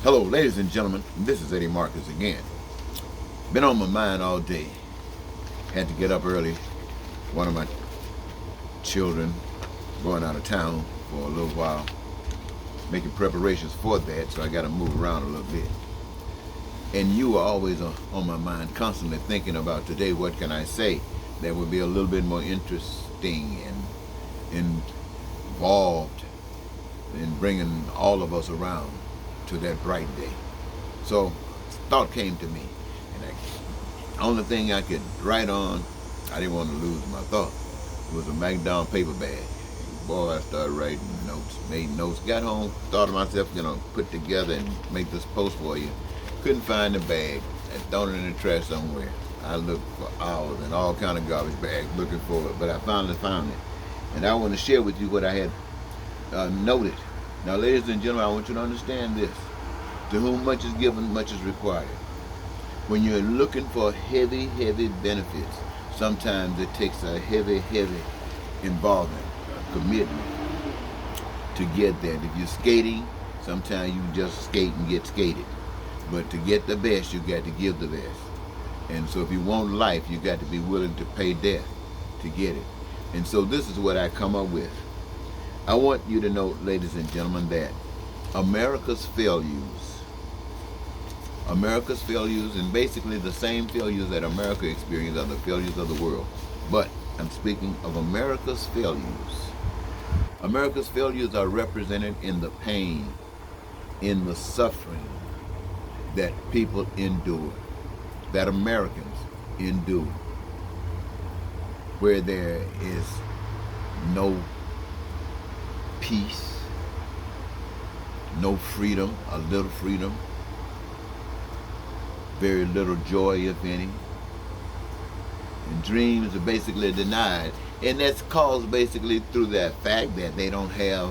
Hello, ladies and gentlemen. This is Eddie Marcus again. Been on my mind all day. Had to get up early. One of my children going out of town for a little while, making preparations for that, so I got to move around a little bit. And you are always on my mind, constantly thinking about today, what can I say that would be a little bit more interesting and involved in bringing all of us around to that bright day. So thought came to me, and the only thing I could write on, I didn't want to lose my thought. It was a MacDonald paper bag. Boy, I started writing notes, made notes, got home, thought of myself, put together and make this post for you. Couldn't find the bag. I thrown it in the trash somewhere. I looked for hours in all kind of garbage bags looking for it, but I finally found it. And I want to share with you what I had noted. Now, ladies and gentlemen, I want you to understand this. To whom much is given, much is required. When you're looking for heavy, heavy benefits, sometimes it takes a heavy, heavy involvement, commitment to get there. If you're skating, sometimes you just skate and get skated. But to get the best, you got to give the best. And so if you want life, you got to be willing to pay death to get it. And so this is what I come up with. I want you to know, ladies and gentlemen, that America's failures, and basically the same failures that America experienced are the failures of the world. But I'm speaking of America's failures. America's failures are represented in the pain, in the suffering that people endure, that Americans endure, where there is no peace, no freedom, a little freedom, very little joy, if any, and dreams are basically denied. And that's caused basically through that fact that they don't have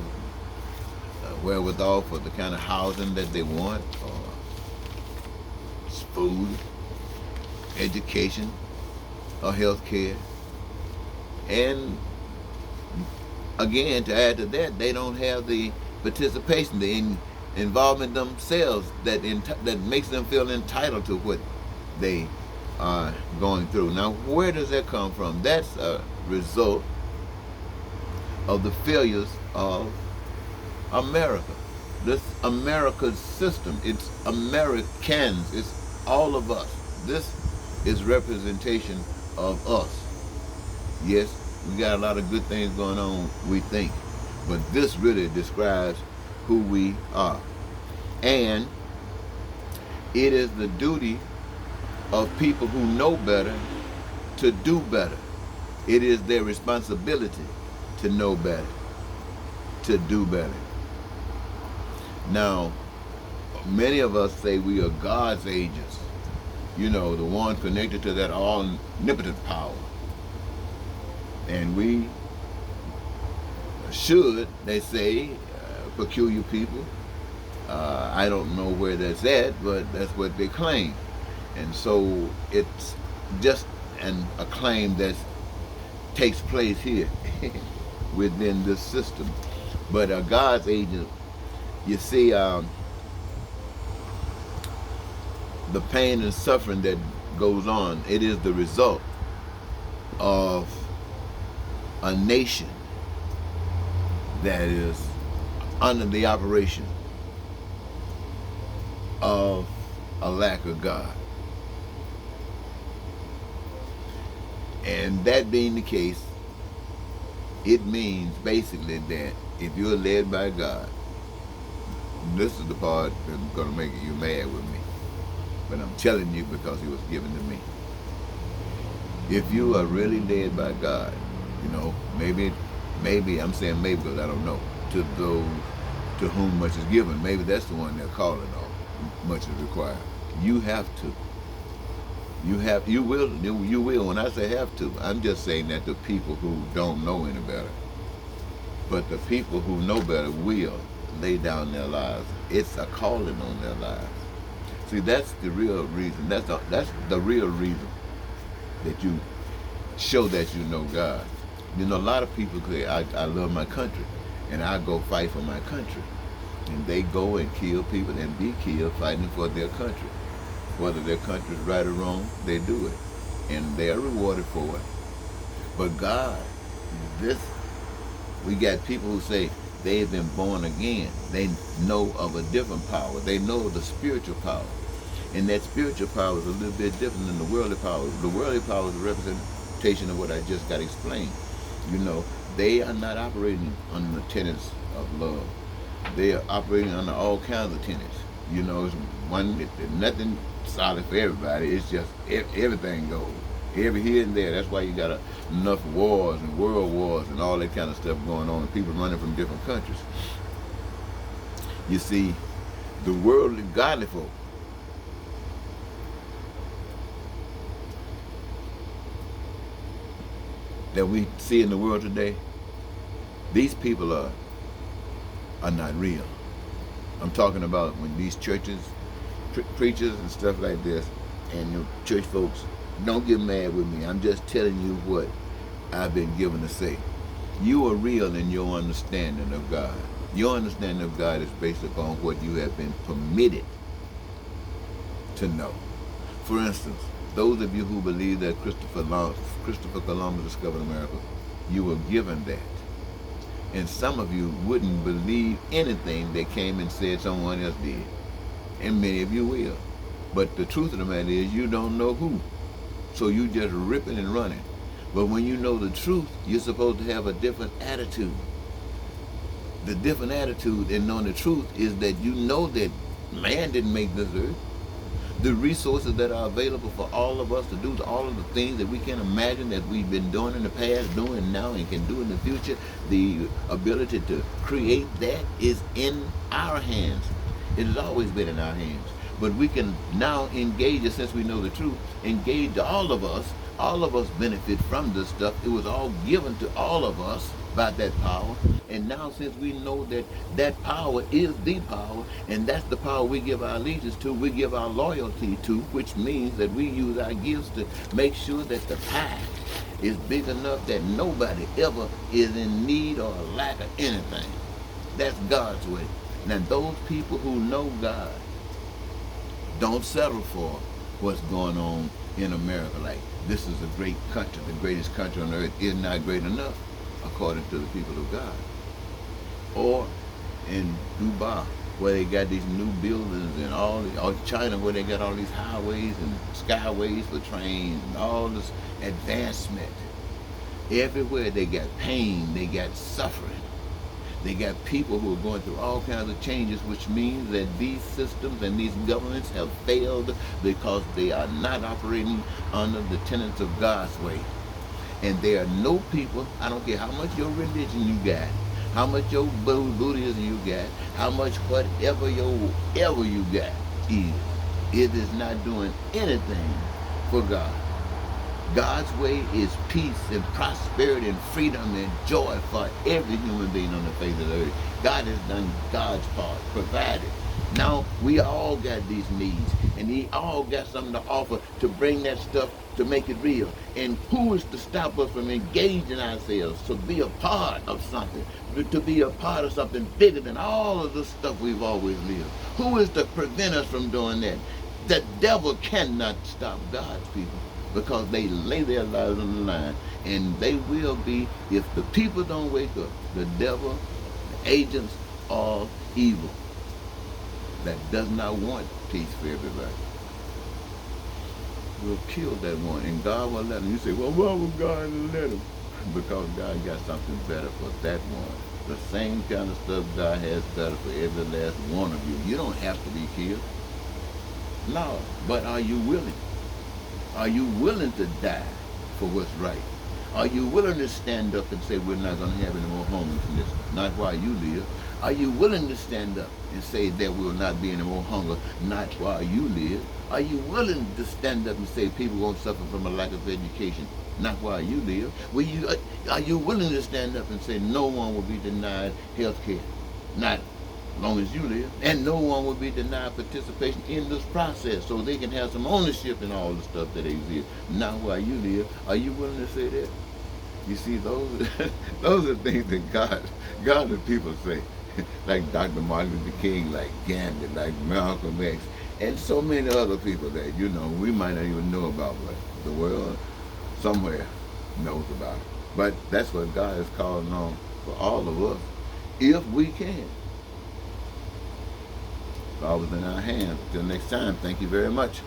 wherewithal for the kind of housing that they want, or food, education, or health care. And again, to add to that, they don't have the participation, the involvement themselves that makes them feel entitled to what they are going through. Now, where does that come from? That's a result of the failures of America. This America's system, it's Americans, it's all of us. This is representation of us. Yes, we got a lot of good things going on, we think, but this really describes who we are. And it is the duty of people who know better to do better. It is their responsibility to know better, to do better. Now, many of us say we are God's agents, the one connected to that omnipotent power. And we should, they say, peculiar people. I don't know where that's at, but that's what they claim. And so it's just a claim that takes place here within this system. But God's agent, you see, the pain and suffering that goes on, it is the result of a nation that is under the operation of a lack of God. And that being the case, it means basically that if you're led by God, this is the part that's going to make you mad with me, but I'm telling you because it was given to me. If you are really led by God, maybe I'm saying maybe because I don't know, to those to whom much is given, maybe that's the one they're calling on, much is required. You have to. You will. When I say have to, I'm just saying that the people who don't know any better. But the people who know better will lay down their lives. It's a calling on their lives. See, that's the real reason. That's the real reason that you show that you know God. A lot of people say, I love my country, and I go fight for my country. And they go and kill people and be killed fighting for their country. Whether their country is right or wrong, they do it. And they are rewarded for it. But God, this, we got people who say they've been born again. They know of a different power. They know of the spiritual power. And that spiritual power is a little bit different than the worldly power. The worldly power is a representation of what I just got explained. You know, they are not operating under the tenets of love. They are operating under all kinds of tenets. You know, it's nothing solid for everybody. It's just everything goes. Every here and there. That's why you got enough wars and world wars and all that kind of stuff going on, and people running from different countries. You see, the worldly, godly folk, that we see in the world today, these people are not real. I'm talking about when these churches, preachers and stuff like this, and the church folks, don't get mad with me. I'm just telling you what I've been given to say. You are real in your understanding of God. Your understanding of God is based upon what you have been permitted to know. For instance, those of you who believe that Christopher Columbus discovered America, you were given that. And some of you wouldn't believe anything that came and said someone else did. And many of you will. But the truth of the matter is you don't know who. So you just ripping and running. But when you know the truth, you're supposed to have a different attitude. The different attitude in knowing the truth is that you know that man didn't make this earth. The resources that are available for all of us to do all of the things that we can imagine that we've been doing in the past, doing now, and can do in the future, the ability to create that is in our hands. It has always been in our hands. But we can now engage it, since we know the truth, engage all of us benefit from this stuff. It was all given to all of us by that power. And now, since we know that that power is the power, and that's the power we give our allegiance to, we give our loyalty to, which means that we use our gifts to make sure that the pie is big enough that nobody ever is in need or lack of anything. That's God's way. Now, those people who know God don't settle for what's going on in America. Like, this is a great country, the greatest country on earth is not great enough, according to the people of God. Or in Dubai, where they got these new buildings, and or China, where they got all these highways and skyways for trains and all this advancement. Everywhere they got pain, they got suffering. They got people who are going through all kinds of changes, which means that these systems and these governments have failed because they are not operating under the tenets of God's way. And there are no people, I don't care how much your religion you got, how much your Buddhism you got, how much whatever you got is, it is not doing anything for God. God's way is peace and prosperity and freedom and joy for every human being on the face of the earth. God has done God's part, provided. Now, we all got these needs, and we all got something to offer to bring that stuff to make it real. And who is to stop us from engaging ourselves to be a part of something, to be a part of something bigger than all of the stuff we've always lived? Who is to prevent us from doing that? The devil cannot stop God's people, because they lay their lives on the line. And they will be, if the people don't wake up, the devil, the agents of evil that does not want peace for everybody will kill that one. And God will let him. You say, well, why would God let him? Because God got something better for that one. The same kind of stuff God has better for every last one of you. You don't have to be killed. No, but are you willing? Are you willing to die for what's right? Are you willing to stand up and say we're not going to have any more homelessness, not while you live? Are you willing to stand up and say there will not be any more hunger, not while you live? Are you willing to stand up and say people won't suffer from a lack of education, not while you live? Are you willing to stand up and say no one will be denied health care, not long as you live, and no one will be denied participation in this process, so they can have some ownership in all the stuff that exists, not while you live? Are you willing to say that? You see, those are things that God and people say. like Dr. Martin Luther King, like Gandhi, like Malcolm X, and so many other people that, we might not even know about, but the world somewhere knows about it. But that's what God is calling on for all of us, if we can. It's always in our hands. Until next time, thank you very much.